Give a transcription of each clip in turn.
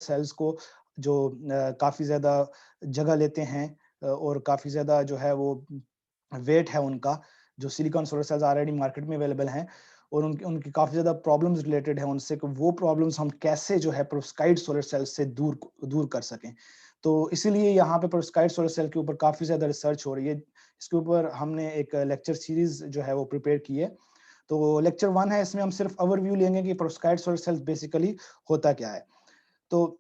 Sales को जो काफ़ी ज़्यादा जगह लेते हैं और काफ़ी ज़्यादा जो है वो वेट है उनका, जो silicon solar cells already market में अवेलेबल हैं और उनकी उनकी काफ़ी ज़्यादा प्रॉब्लम्स रिलेटेड है उनसे कि वो प्रॉब्लम्स हम कैसे जो है पेरोव्स्काइट सोलर सेल्स से दूर कर सकें। तो इसीलिए यहाँ पे पेरोव्स्काइट सोलर सेल के ऊपर काफ़ी ज़्यादा रिसर्च हो रही है। इसके ऊपर हमने एक लेक्चर सीरीज़ जो है वो प्रिपेयर की है। तो लेक्चर 1 है, इसमें हम सिर्फ ओवरव्यू लेंगे कि पेरोव्स्काइट सोलर सेल्स बेसिकली होता क्या है। तो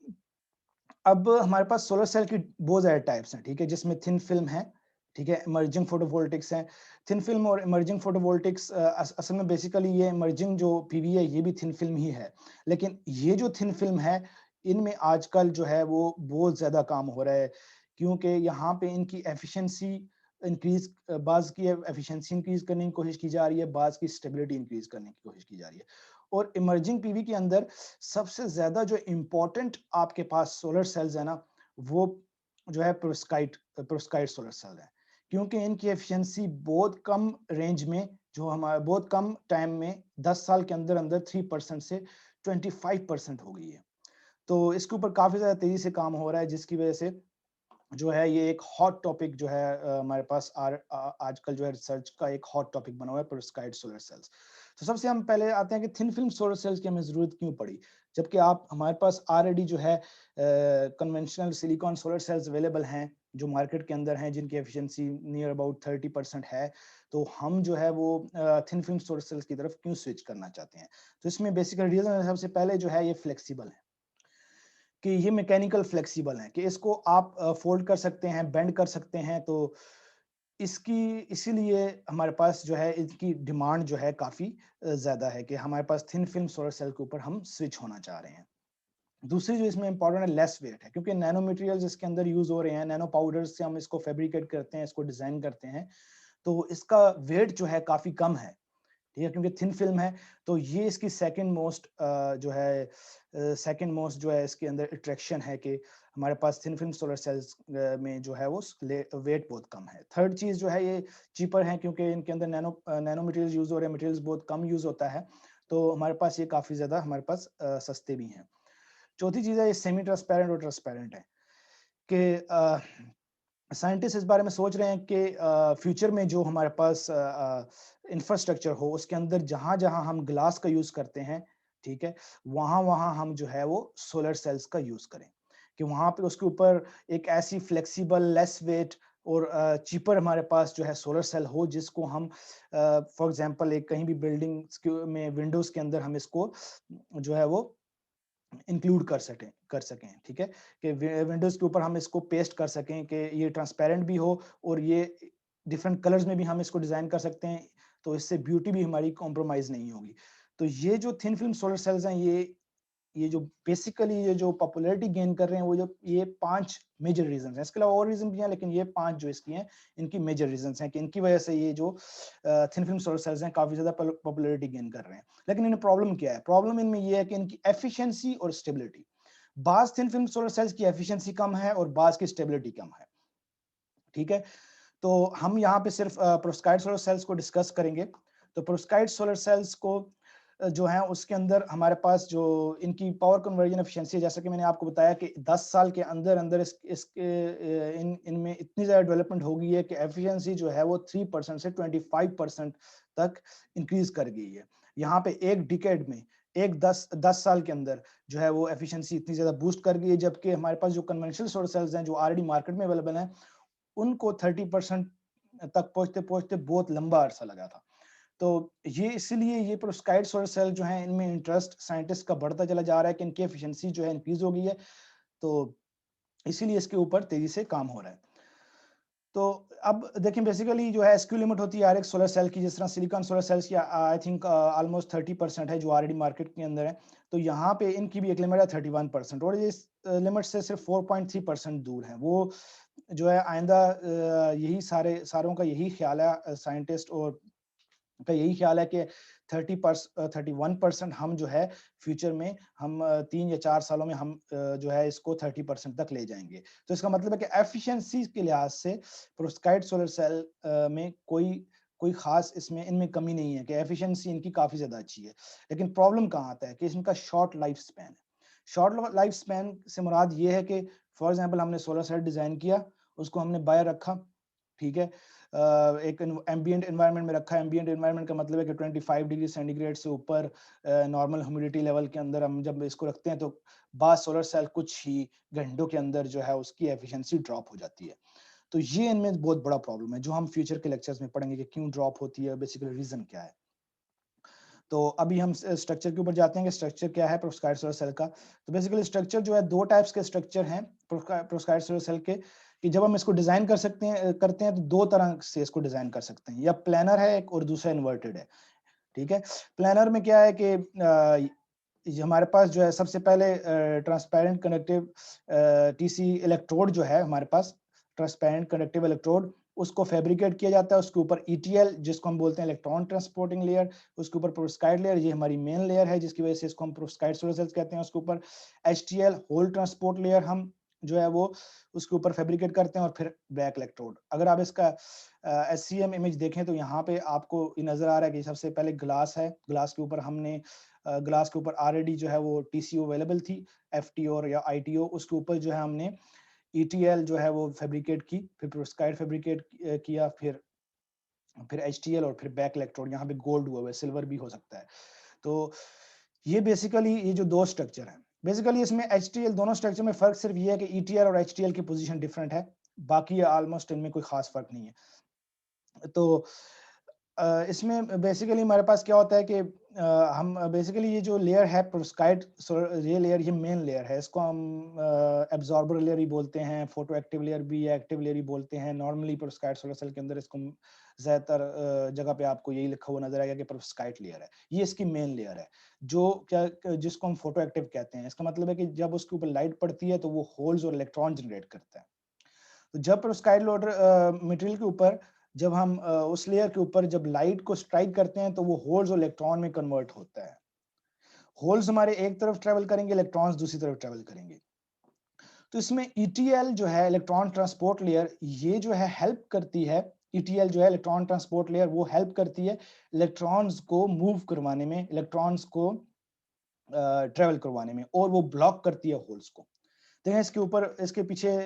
अब हमारे पास सोलर सेल की बहुत ज़्यादा टाइप्स हैं, ठीक है? जिसमें थिन फिल्म है, ठीक है? इमर्जिंग फोटोवोल्टिक्स है। थिन फिल्म और इमर्जिंग फोटोवोल्टिक्स असल में बेसिकली ये इमर्जिंग जो पीवी है, ये भी थिन फिल्म ही है। लेकिन ये जो थिन फिल्म है, इनमें आजकल जो है वो बहुत ज़्यादा काम हो रहा है, क्योंकि यहाँ पे इनकी एफिशिएंसी इंक्रीज़ बाज़ की एफिशिएंसी इंक्रीज़ करने की कोशिश की जा रही है, बाज़ की स्टेबिलिटी इंक्रीज़ करने की कोशिश की जा रही है। और इमर्जिंग पीवी के अंदर सबसे ज़्यादा जो इम्पोर्टेंट आपके पास सोलर सेल्स है ना, वो जो है पेरोव्स्काइट सोलर सेल है। क्योंकि इनकी एफिशिएंसी बहुत कम रेंज में जो हमारा बहुत कम टाइम में 10 साल के अंदर-अंदर 3% से 25% हो गई है। तो इसके ऊपर काफ़ी ज़्यादा तेज़ी से काम हो रहा है, जिसकी वजह से जो है ये एक हॉट टॉपिक जो है हमारे पास आजकल जो है रिसर्च का एक हॉट टॉपिक बना हुआ है पेरोव्स्काइट सोलर सेल्स। तो सबसे हम पहले आते हैं कि थिन फिल्म सोलर सेल्स की हमें ज़रूरत क्यों पड़ी? जबकि आप हमारे पास ऑलरेडी जो है conventional silicon solar cells available हैं, जो मार्केट के अंदर हैं, जिनकी एफिशिएंसी नियर अबाउट 30% है। तो हम जो है वो थिन फिल्म सोलर सेल्स की तरफ क्यों स्विच करना चाहते हैं? तो इसमें बेसिकल रीज़न है, सबसे पहले जो है ये फ्लेक्सिबल है। कि ये मैकेनिकल फ्लेक्सिबल है कि इसको आप फोल्ड कर सकते हैं, बेंड कर सकते हैं, तो इसकी इसीलिए हमारे पास जो है इसकी डिमांड जो है काफ़ी ज़्यादा है कि हमारे पास थिन फिल्म सोलर सेल के ऊपर हम स्विच होना चाह रहे हैं। दूसरी जो इसमें इम्पोर्टेंट है, लेस वेट है, क्योंकि नैनो मटेरियल्स इसके अंदर यूज़ हो रहे हैं, नैनो पाउडर्स से हम इसको फैब्रिकेट करते हैं, इसको डिज़ाइन करते हैं, तो इसका वेट जो है काफ़ी कम है। ठीक है, क्योंकि थिन फिल्म है, तो ये इसकी सेकंड मोस्ट जो है सेकंड मोस्ट जो है इसके अंदर अट्रैक्शन है कि हमारे पास थिन फिल्म सोलर सेल्स में जो है वो वेट बहुत कम है। थर्ड चीज़ जो है ये चीपर है, क्योंकि इनके अंदर नैनो मटेरियल्स यूज़ हो रहे हैं, मटेरियल्स बहुत कम यूज़ होता है, तो हमारे पास ये काफ़ी ज़्यादा हमारे पास सस्ते भी हैं। चौथी चीज़ है ये सेमी ट्रांसपेरेंट और ट्रांसपेरेंट है कि साइंटिस्ट इस बारे में सोच रहे हैं कि फ्यूचर में जो हमारे पास इंफ्रास्ट्रक्चर हो, उसके अंदर जहाँ-जहाँ हम ग्लास का यूज़ करते हैं, ठीक है? वहाँ-वहाँ हम जो है वो सोलर सेल्स का यूज़ करें। कि वहाँ पे उसके ऊपर एक ऐसी फ्लेक्सिबल, लेस वेट और चीपर हमारे पास जो है सोलर सेल हो, जिसको हम फॉर एग्ज़ाम्पल एक कहीं भी बिल्डिंग्स के में विंडोज़ के अंदर हम इसको जो है वो इंक्लूड कर सकें, ठीक है? कि विंडोज़ के ऊपर हम इसको पेस्ट कर सकें कि ये ट्रांसपेरेंट भी हो और ये डिफरेंट कलर्स में भी हम इसको डिज़ाइन कर सकते हैं, तो इससे ब्यूटी भी हमारी कॉम्प्रोमाइज़ नहीं होगी। तो ये जो थिन फिल्म सोलर सेल्स हैं, ये जो बेसिकली ये जो पॉपुलैरिटी गेन कर रहे हैं, वो जो ये 5 मेजर रीज़न्स हैं। इसके अलावा और रीज़न भी हैं, लेकिन ये 5 जो इसकी हैं, इनकी मेजर रीज़न्स हैं कि इनकी वजह से ये जो थिन फिल्म सोलर सेल्स हैं, काफ़ी ज़्यादा पॉपुलैरिटी गेन कर रहे हैं। लेकिन इनमें प्रॉब्लम क्या है? प्रॉब्लम इनमें ये है कि इनकी एफिशिएंसी और स्टेबिलिटी। बाज़ थिन फिल्म सोलर सेल्स की एफिशिएंसी कम है और बाज़ की स्टेबिलिटी कम है, ठीक है? तो हम यहाँ पे सिर्फ पेरोव्स्काइट सोलर सेल्स को डिस्कस करेंगे। तो पेरोव्स्काइट सोलर सेल्स को जो है उसके अंदर हमारे पास जो इनकी पावर कन्वर्जन एफिशिएंसी, जैसा कि मैंने आपको बताया कि 10 साल के अंदर-अंदर इनमें इतनी ज़्यादा डेवलपमेंट हो गई है कि एफिशिएंसी जो है वो 3% से 25% तक इंक्रीज़ कर गई है। यहाँ पे एक डिकेड में, एक 10 साल के अंदर जो है वो एफिशिएंसी इतनी ज़्यादा बूस्ट कर गई है, जबकि हमारे पास जो कन्वेंशनल सोलर सेल्स हैं, जो ऑलरेडी मार्केट में अवेलेबल हैं, उनको 30% तक पहुँचते-पहुँचते बहुत लंबा अरसा लगा था। तो ये इसीलिए ये पेरोव्स्काइट सोलर सेल जो हैं, इनमें इंटरेस्ट साइंटिस्ट का बढ़ता चला जा रहा है कि इनकी एफिशिएंसी जो है इंक्रीज़ हो गई है, तो इसीलिए इसके ऊपर तेज़ी से काम हो रहा है। तो अब देखिए बेसिकली जो है एसक्यू लिमिट होती है हर एक सोलर सेल की, जिस तरह सिलिकॉन सोलर सेल्स की आई थिंक ऑलमोस्ट 30% है जो ऑलरेडी मार्केट के अंदर है। तो यहाँ पे इनकी भी एक लिमिट है 31% और ये इस लिमिट से सिर्फ 4.3% दूर है। वो जो है आइंदा यही सारों का यही ख्याल है, साइंटिस्ट और का यही ख्याल है कि 31% हम जो है फ्यूचर में हम 3 या 4 सालों में हम जो है इसको 30% तक ले जाएँगे। तो इसका मतलब है कि एफिशिएंसी के लिहाज से पेरोव्स्काइट सोलर सेल में कोई कोई ख़ास इसमें इनमें कमी नहीं है कि एफिशिएंसी इनकी काफ़ी ज़्यादा अच्छी है। लेकिन प्रॉब्लम कहाँ आता है कि इनका शॉर्ट लाइफ स्पैन है। शॉर्ट लाइफ स्पैन से मुराद ये है कि फॉर एग्जांपल हमने सोलर सेल डिजाइन किया, उसको हमने बाहर रखा, ठीक है, एक एम्बिएंट एनवायरनमेंट में रखा। एम्बिएंट एनवायरनमेंट का मतलब है कि 25 डिग्री सेंटीग्रेड से ऊपर नॉर्मल ह्यूमिडिटी लेवल के अंदर हम जब इसको रखते हैं तो बाद सोलर सेल कुछ ही घंटों के अंदर जो है उसकी एफिशिएंसी ड्रॉप हो जाती है। तो ये इनमें बहुत बड़ा प्रॉब्लम है जो हम फ्यूचर के लेक्चर्स में पढ़ेंगे कि क्यों ड्रॉप होती है, बेसिकली रीजन क्या है। तो अभी हम स्ट्रक्चर के ऊपर जाते हैं कि स्ट्रक्चर क्या है पेरोव्स्काइट सोलर सेल का। तो बेसिकली स्ट्रक्चर जो है दो टाइप्स के स्ट्रक्चर हैं पेरोव्स्काइट सोलर सेल के, कि जब हम इसको डिजाइन करते हैं तो दो तरह से इसको डिजाइन कर सकते हैं, या प्लानर है एक और दूसरा इन्वर्टेड है, ठीक है। प्लानर में क्या है कि ये हमारे पास जो है सबसे पहले ट्रांसपेरेंट कंडक्टिव टीसी इलेक्ट्रोड जो है हमारे पास, ट्रांसपेरेंट कंडक्टिव इलेक्ट्रोड, उसको फैब्रिकेट किया जाता है। उसके ऊपर ईटीएल जिसको हम बोलते हैं इलेक्ट्रॉन ट्रांसपोर्टिंग लेयर, उसके ऊपर पेरोव्स्काइट लेयर, ये हमारी मेन लेयर है जिसकी वजह से इसको हम पेरोव्स्काइट सोलर सेल्स कहते हैं। उसके ऊपर एचटीएल होल ट्रांसपोर्ट लेयर हम जो है वो उसके ऊपर फैब्रिकेट करते हैं, और फिर ब्लैक इलेक्ट्रोड। अगर आप इसका एससीएम इमेज देखें तो यहाँ पे आपको ये नजर आ रहा है कि सबसे पहले ग्लास है, ग्लास के ऊपर हमने ग्लास के ऊपर ऑलरेडी जो है वो टीसीओ अवेलेबल थी, एफटीओ या आईटीओ, उसके ऊपर जो है हमने ईटीएल जो है वो फैब्रिकेट की, फिर पेरोव्स्काइट फैब्रिकेट किया, फिर एचटीएल, और फिर बैक इलेक्ट्रोड। यहाँ पे गोल्ड हुआ है, सिल्वर भी हो सकता है। तो ये बेसिकली ये जो दो स्ट्रक्चर हैं, बेसिकली इसमें एचटीएल दोनों स्ट्रक्चर में फर्क सिर्फ ये है कि ईटीएल और एचटीएल की पोजीशन डिफरेंट है, बाकी ऑलमोस्ट इनमें कोई खास फर्क नहीं है। तो इसमें बेसिकली हमारे पास क्या होता है कि हम बेसिकली ये जो लेयर है पेरोव्स्काइट, ये लेयर ये मेन लेयर है, इसको हम एब्जॉर्बर लेयर ही बोलते हैं, फोटो एक्टिव लेयर भी या एक्टिव लेयर ही बोलते हैं। नॉर्मली पेरोव्स्काइट सोलर सेल के अंदर इसको ज्यादातर जगह पे आपको यही लिखा हुआ नजर आएगा कि पेरोव्स्काइट लेयर है, ये इसकी मेन लेयर है, जो क्या जिसको हम फोटो एक्टिव कहते हैं। इसका मतलब है कि जब उसके ऊपर लाइट पड़ती है तो वो होल्स और इलेक्ट्रॉन जनरेट करता है। तो जब पेरोव्स्काइट लोडर मटेरियल के ऊपर जब हम उस लेयर के ऊपर जब लाइट को स्ट्राइक करते हैं तो वो होल्स और इलेक्ट्रॉन में कन्वर्ट होता है। होल्स हमारे एक तरफ ट्रेवल करेंगे, इलेक्ट्रॉन्स दूसरी तरफ ट्रेवल करेंगे। तो इसमें ईटीएल जो है इलेक्ट्रॉन ट्रांसपोर्ट लेयर, ये जो है हेल्प करती है, ईटीएल जो है इलेक्ट्रॉन ट्रांसपोर्ट लेयर, वो हेल्प करती है इलेक्ट्रॉन्स को मूव करवाने में, इलेक्ट्रॉन्स को ट्रेवल करवाने में, और वो ब्लॉक करती है होल्स को। देखें इसके ऊपर, इसके पीछे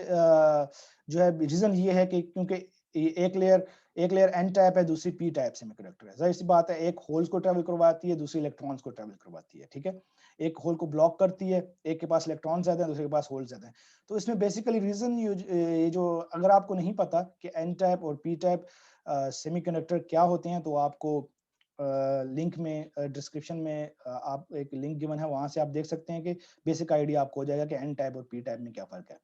जो है रीजन ये है कि क्योंकि एक लेयर एन टाइप है, दूसरी पी टाइप सेमीकंडक्टर है। जाहिर सी बात है, एक होल्स को ट्रेवल करवाती है, दूसरी इलेक्ट्रॉन्स को ट्रेवल करवाती है, ठीक है। एक होल को ब्लॉक करती है, एक के पास इलेक्ट्रॉन्स आते हैं, दूसरे के पास होल्स आते हैं। तो इसमें बेसिकली रीजन ये जो अगर आपको नहीं पता कि एन टाइप और पी टाइप सेमीकंडक्टर क्या होते हैं, तो आपको लिंक में डिस्क्रिप्शन में आप एक लिंक गिवन है, वहां से आप देख सकते हैं कि बेसिक आइडिया आपको हो जाएगा कि एन टाइप और पी टाइप में क्या फर्क है।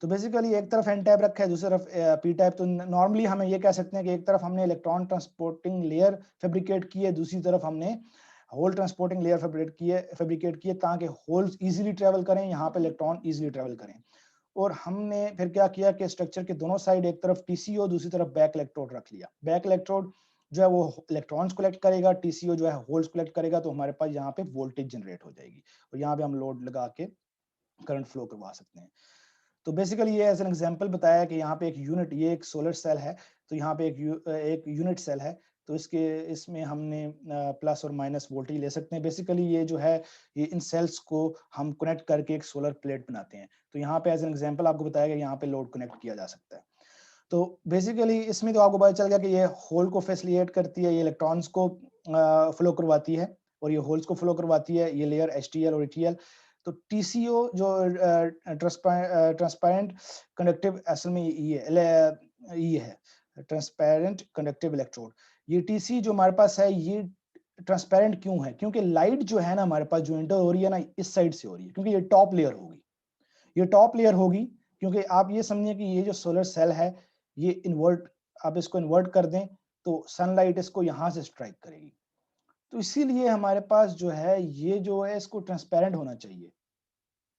तो बेसिकली एक तरफ एन टाइप रखा है, दूसरी तरफ पी टाइप। तो नॉर्मली हमें ये कह सकते हैं कि एक तरफ हमने इलेक्ट्रॉन ट्रांसपोर्टिंग लेयर फैब्रिकेट की है, दूसरी तरफ हमने होल ट्रांसपोर्टिंग लेयर फैब्रिकेट की है ताकि होल्स इजीली ट्रेवल करें, यहाँ पे इलेक्ट्रॉन इजीली ट्रेवल करें। और हमने फिर क्या किया कि स्ट्रक्चर के दोनों साइड एक तरफ टीसीओ, दूसरी तरफ बैक इलेक्ट्रोड रख लिया। बैक इलेक्ट्रोड जो है वो इलेक्ट्रॉन्स कलेक्ट करेगा, टीसीओ जो है होल्स कलेक्ट करेगा, तो हमारे पास यहाँ पे वोल्टेज जनरेट हो जाएगी, और यहाँ पे हम लोड लगा के करंट फ्लो करवा सकते हैं। तो बेसिकली ये एज एन एग्जांपल बताया कि यहाँ पे एक यूनिट, ये एक सोलर सेल है, तो यहाँ पे एक यूनिट सेल है, तो इसमें हमने प्लस और माइनस वोल्टेज ले सकते हैं। बेसिकली ये जो है ये इन सेल्स को हम कनेक्ट करके एक सोलर प्लेट बनाते हैं। तो यहाँ पे एज एन एग्जांपल आपको बताया गया, यहाँ पे लोड कनेक्ट किया जा सकता है। तो बेसिकली इसमें तो आपको पता चल गया कि ये होल को फैसिलिटेट करती है, ये इलेक्ट्रॉन्स को फ्लो करवाती है, और ये होल्स को फ्लो करवाती है, ये लेयर एचटीएल और ईटीएल। तो टीसीओ जो ट्रांसपेरेंट कंडक्टिव, असल में ये है ट्रांसपेरेंट कंडक्टिव इलेक्ट्रोड। ये टीसी जो हमारे पास है, ये ट्रांसपेरेंट क्यों है? क्योंकि लाइट जो है ना हमारे पास जो इंटर हो रही है ना, इस साइड से हो रही है, क्योंकि ये टॉप लेयर होगी, ये टॉप लेयर होगी। क्योंकि आप ये समझिए कि ये जो सोलर सेल है, ये इन्वर्ट, आप इसको इन्वर्ट कर दें तो सनलाइट इसको यहाँ से स्ट्राइक करेगी। तो इसीलिए हमारे पास जो है ये जो है इसको ट्रांसपेरेंट होना चाहिए,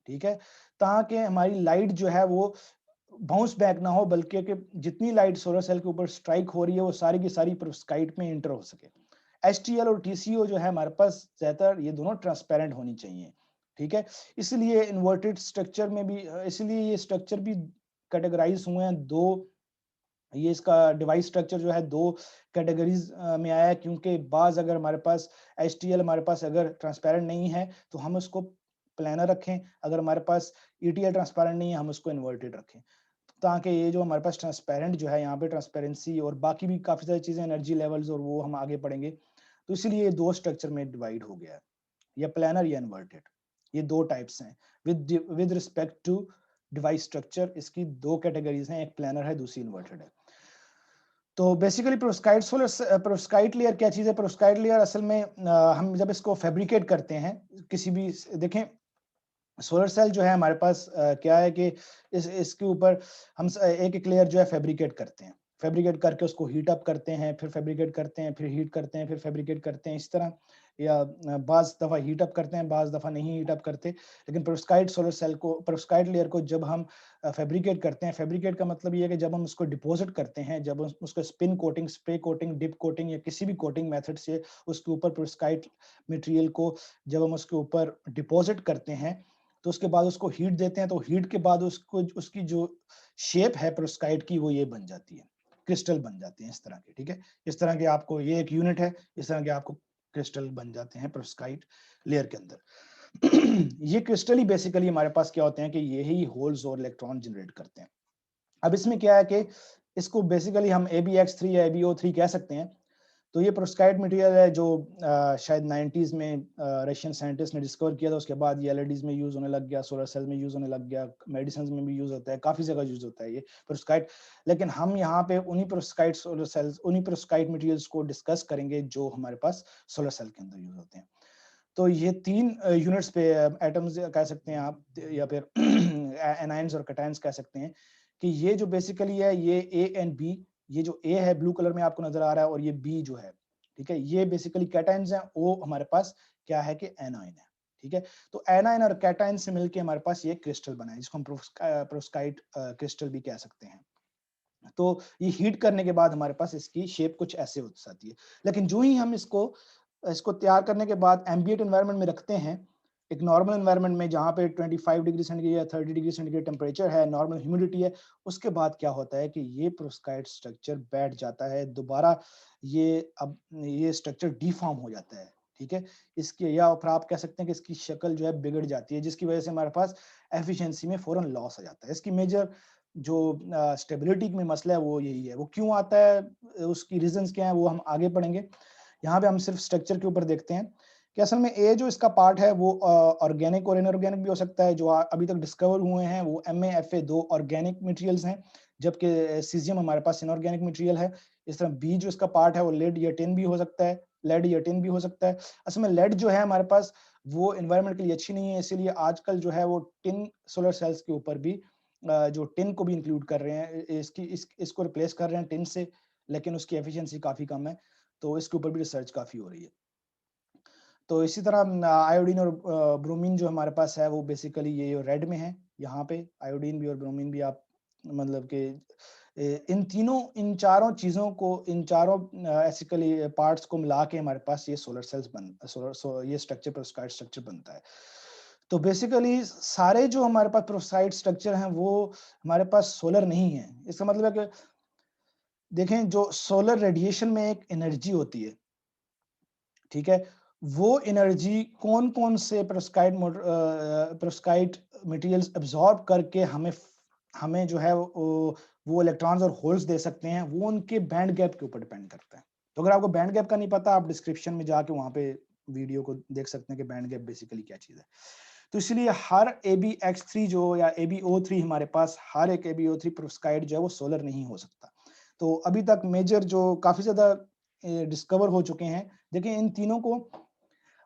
ठीक है, ताकि हमारी लाइट जो है वो बाउंस बैक ना हो, बल्कि कि जितनी लाइट सोलर सेल के ऊपर स्ट्राइक हो रही है वो सारी की सारी पेरोव्स्काइट में इंटर हो सके। एचटीएल और टीसीओ जो है हमारे पास ज्यादातर ये दोनों ट्रांसपेरेंट होनी चाहिए, ठीक है। इसलिए इन्वर्टेड स्ट्रक्चर में भी, इसलिए ये स्ट्रक्चर भी कैटेगराइज हुए हैं दो, ये इसका डिवाइस स्ट्रक्चर जो है दो कैटेगरीज में आया है, क्योंकि बाज अगर हमारे पास एचटीएल हमारे पास अगर ट्रांसपेरेंट नहीं है तो हम उसको प्लानर रखें, अगर हमारे पास ETL ट्रांसपेरेंट नहीं है हम उसको इन्वर्टेड रखें, ताकि ये जो हमारे पास ट्रांसपेरेंट जो है यहाँ पे ट्रांसपेरेंसी और बाकी भी काफी सारी चीजें, एनर्जी लेवल्स और वो हम आगे पढ़ेंगे, तो इसीलिए ये दो स्ट्रक्चर में डिवाइड हो गया है, या प्लानर या इन्वर्टेड, ये दो टाइप्स हैं। With respect to device structure इसकी दो कैटेगरीज हैं, एक प्लानर है दूसरी इन्वर्टेड है। तो बेसिकली पेरोव्स्काइट लेयर क्या चीज है? पेरोव्स्काइट लेयर असल में हम जब इसको फैब्रिकेट करते हैं किसी भी, देखें सोलर सेल जो है हमारे पास क्या है कि इसके ऊपर हम एक एक लेयर जो है फैब्रिकेट करते हैं, फैब्रिकेट करके उसको हीट अप करते हैं, फिर फैब्रिकेट करते हैं, फिर हीट करते हैं, फिर फैब्रिकेट करते हैं, इस तरह, या बाज दफा हीट अप करते हैं, बाज दफा नहीं हीट अप करते। लेकिन पेरोव्स्काइट सोलर सेल को, पेरोव्स्काइट लेयर को जब हम फैब्रिकेट करते हैं, फैब्रिकेट का मतलब ये है कि जब हम उसको डिपॉजिट करते हैं, जब उसको spin coating, spray coating, dip coating या किसी भी कोटिंग मेथड से उसके ऊपर पेरोव्स्काइट मटेरियल को जब हम उसके ऊपर डिपॉजिट करते हैं, तो उसके बाद उसको हीट देते हैं, तो हीट के बाद उसको उसकी जो शेप है पेरोव्स्काइट की वो ये बन जाती है, क्रिस्टल बन जाती है इस तरह के, ठीक है। इस तरह के आपको, ये एक यूनिट है, इस तरह के आपको क्रिस्टल बन जाते हैं पेरोव्स्काइट लेयर के अंदर। ये क्रिस्टल ही बेसिकली हमारे पास क्या होते हैं कि यही होल्स और इलेक्ट्रॉन जनरेट करते हैं। अब इसमें क्या है कि इसको बेसिकली हम AbX3 या AbO3 कह सकते हैं। तो ये पेरोव्स्काइट मटेरियल है जो शायद 90s में रशियन साइंटिस्ट ने डिस्कवर किया था, उसके बाद ये LEDs में यूज होने लग गया, सोलर सेल में यूज होने लग गया, मेडिसिन में भी यूज होता है, काफी जगह यूज होता है ये पेरोव्स्काइट। लेकिन हम यहाँ पे उन्हीं पेरोव्स्काइट सोलर सेल्स, उन्हीं पेरोव्स्काइट मटेरियल्स को डिस्कस करेंगे जो हमारे पास सोलर सेल के अंदर यूज होते हैं। तो ये तीन यूनिट्स पे, एटम्स कह सकते हैं आप, या फिर एनाइंस और कैटायंस कह सकते हैं, कि ये जो बेसिकली है ये A एंड B, ये जो A है ब्लू कलर में आपको नजर आ रहा है और ये B जो है, ठीक है, ये बेसिकली कैटायंस हैं, O हमारे पास क्या है कि एनाइन है, ठीक है। तो एनाइन और कैटायन से मिलके हमारे पास ये क्रिस्टल बना है, जिसको हम पेरोव्स्काइट क्रिस्टल भी कह सकते हैं। तो ये हीट करने के बाद हमारे पास इसकी शेप कुछ ऐसे हो जाती है। लेकिन जो ही हम इसको इसको तैयार करने के बाद एम्बिएंट एनवायरनमेंट में रखते हैं, एक नॉर्मल एनवायरनमेंट में जहाँ पे 25 डिग्री सेंटीग्रेड या 30 डिग्री सेंटीग्रेड टेम्परेचर है, नॉर्मल ह्यूमिडिटी है, उसके बाद क्या होता है कि ये पेरोव्स्काइट स्ट्रक्चर बैठ जाता है दोबारा, ये अब ये स्ट्रक्चर डिफॉर्म हो जाता है, ठीक है। इसके, या फिर आप कह सकते हैं कि इसकी शक्ल जो है बिगड़ जाती है, जिसकी वजह से हमारे पास एफिशिएंसी में फौरन लॉस आ जाता है। इसकी मेजर जो स्टेबिलिटी में मसला है वो यही है। वो क्यों आता है, उसकी रीजंस क्या है, वो हम आगे पढ़ेंगे। यहाँ पे हम सिर्फ स्ट्रक्चर के ऊपर देखते हैं कि असल में ए जो इसका पार्ट है वो ऑर्गेनिक और इनऑर्गेनिक भी हो सकता है। जो अभी तक डिस्कवर हुए हैं वो MaFa दो ऑर्गेनिक मटेरियल्स हैं, जबकि सीजियम हमारे पास इनऑर्गेनिक मटेरियल है। इस तरह बी जो इसका पार्ट है वो लेड या टिन भी हो सकता है, लेड या टिन भी हो सकता है। असल में लेड जो है हमारे पास वो एनवायरनमेंट के लिए अच्छी नहीं है, इसीलिए आजकल जो है वो टिन सोलर सेल्स के ऊपर भी जो टिन को भी इंक्लूड कर रहे हैं, इसको रिप्लेस कर रहे हैं टिन से, लेकिन उसकी एफिशिएंसी काफी कम है, तो इसके ऊपर भी रिसर्च काफी हो रही है। तो इसी तरह आयोडीन और ब्रोमीन जो हमारे पास है वो बेसिकली ये रेड में है, यहाँ पे आयोडीन भी और ब्रोमीन भी, आप मतलब कि इन तीनों, इन चारों चीजों को, इन चारों एसिकली पार्ट्स को मिला के हमारे पास ये सोलर सेल्स ये स्ट्रक्चर, पेरोव्स्काइट स्ट्रक्चर बनता है। तो बेसिकली सारे जो हमारे पास पेरोव्स्काइट स्ट्रक्चर हैं वो हमारे पास सोलर नहीं है। इसका मतलब है कि देखें, जो सोलर रेडिएशन में एक एनर्जी होती है, ठीक है, वो एनर्जी कौन कौन से पेरोव्स्काइट मटेरियल्स एब्जॉर्ब करके हमें हमें जो है वो इलेक्ट्रॉन्स और होल्स दे सकते हैं, वो उनके बैंड गैप के ऊपर डिपेंड करता है। तो अगर आपको बैंड गैप का नहीं पता, आप डिस्क्रिप्शन में जाके वहां पे वीडियो को देख सकते हैं कि बैंड गैप बेसिकली क्या चीज है। तो इसलिए हर AbX3 जो या AbO3 हमारे पास, हर एक AbO3 पेरोव्स्काइट जो है वो सोलर नहीं हो सकता। तो अभी तक मेजर जो काफी ज्यादा डिस्कवर हो चुके हैं, देखिए इन तीनों को,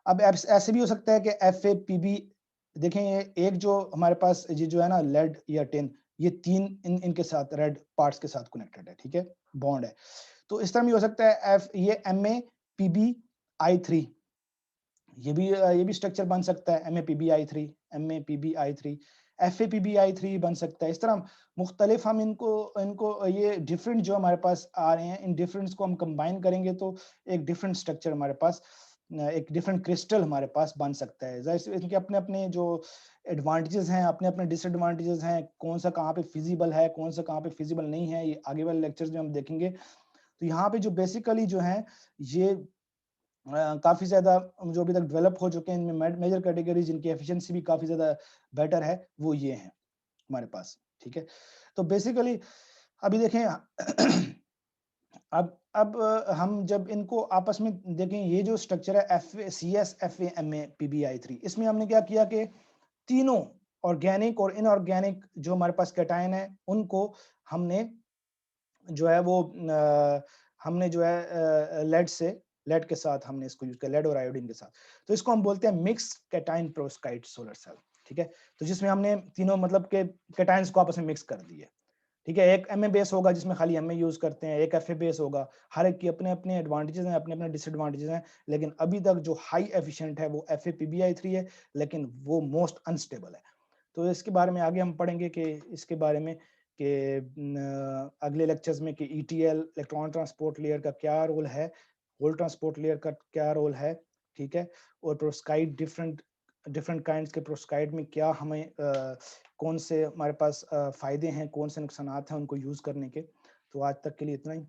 अब ऐसे भी हो सकता है कि FAPB, देखें ये एक जो हमारे पास ये जो है ना लेड या टिन, ये तीन इनके साथ रेड पार्ट्स के साथ कनेक्टेड है, ठीक है, बॉन्ड है। तो इस तरह भी हो सकता है ये MaPbI3, ये भी स्ट्रक्चर बन सकता है, MaPbI3 FAPbI3 बन सकता है। इस तरह मुख्तलिफ हम इनको इनको ये डिफरेंट जो हमारे पास आ रहे हैं, इन डिफरेंट्स को हम कंबाइन करेंगे तो एक डिफरेंट स्ट्रक्चर हमारे पास, एक डिफरेंट क्रिस्टल हमारे पास बन सकता है। इनके अपने अपने जो एडवांटेजेस हैं, अपने अपने डिसएडवांटेजेस हैं, कौन सा कहाँ पे फिजिबल है, कौन सा कहाँ पे फिजिबल नहीं है, ये आगे वाले लेक्चर्स में हम देखेंगे। तो यहाँ पे जो बेसिकली जो है ये काफी ज्यादा जो अभी तक डेवलप हो चुके हैं, इनमें मेजर कैटेगरीज जिनकी एफिशिएंसी भी काफी ज्यादा बेटर है, वो ये हैं हमारे पास। ठीक है, तो बेसिकली अभी देखें अब हम जब इनको आपस में देखें, ये जो स्ट्रक्चर है CS FA MA PBI3, इसमें हमने क्या किया कि तीनों ऑर्गेनिक और इनऑर्गेनिक जो हमारे पास कैटायन है, उनको हमने जो है वो हमने जो है लेड के साथ हमने इसको यूज किया, लेड और आयोडीन के साथ। तो इसको हम बोलते हैं mix cation perovskite solar cell. ठीक है, तो जिसमें हमने तीनों मतलब के कैटायंस को आपस में मिक्स कर दिए। ठीक है, एक MA बेस होगा जिसमें खाली MA यूज करते हैं, एक FA बेस होगा। हर एक की अपने अपने एडवांटेजेस हैं, अपने अपने डिसएडवांटेजेस हैं, लेकिन अभी तक जो हाई एफिशिएंट है वो FA PBI3 है, लेकिन वो मोस्ट अनस्टेबल है। तो इसके बारे में आगे हम पढ़ेंगे कि इसके बारे में कि अगले लेक्चर्स में कि ETL इलेक्ट्रॉन ट्रांसपोर्ट लेयर का क्या रोल है, होल ट्रांसपोर्ट लेयर का क्या रोल है। ठीक है, और पेरोव्स्काइट डिफरेंट डिफरेंट काइंड्स के पेरोव्स्काइट में क्या हमें कौन से हमारे पास फायदे हैं, कौन से नुकसानात हैं उनको यूज करने के। तो आज तक के लिए इतना ही।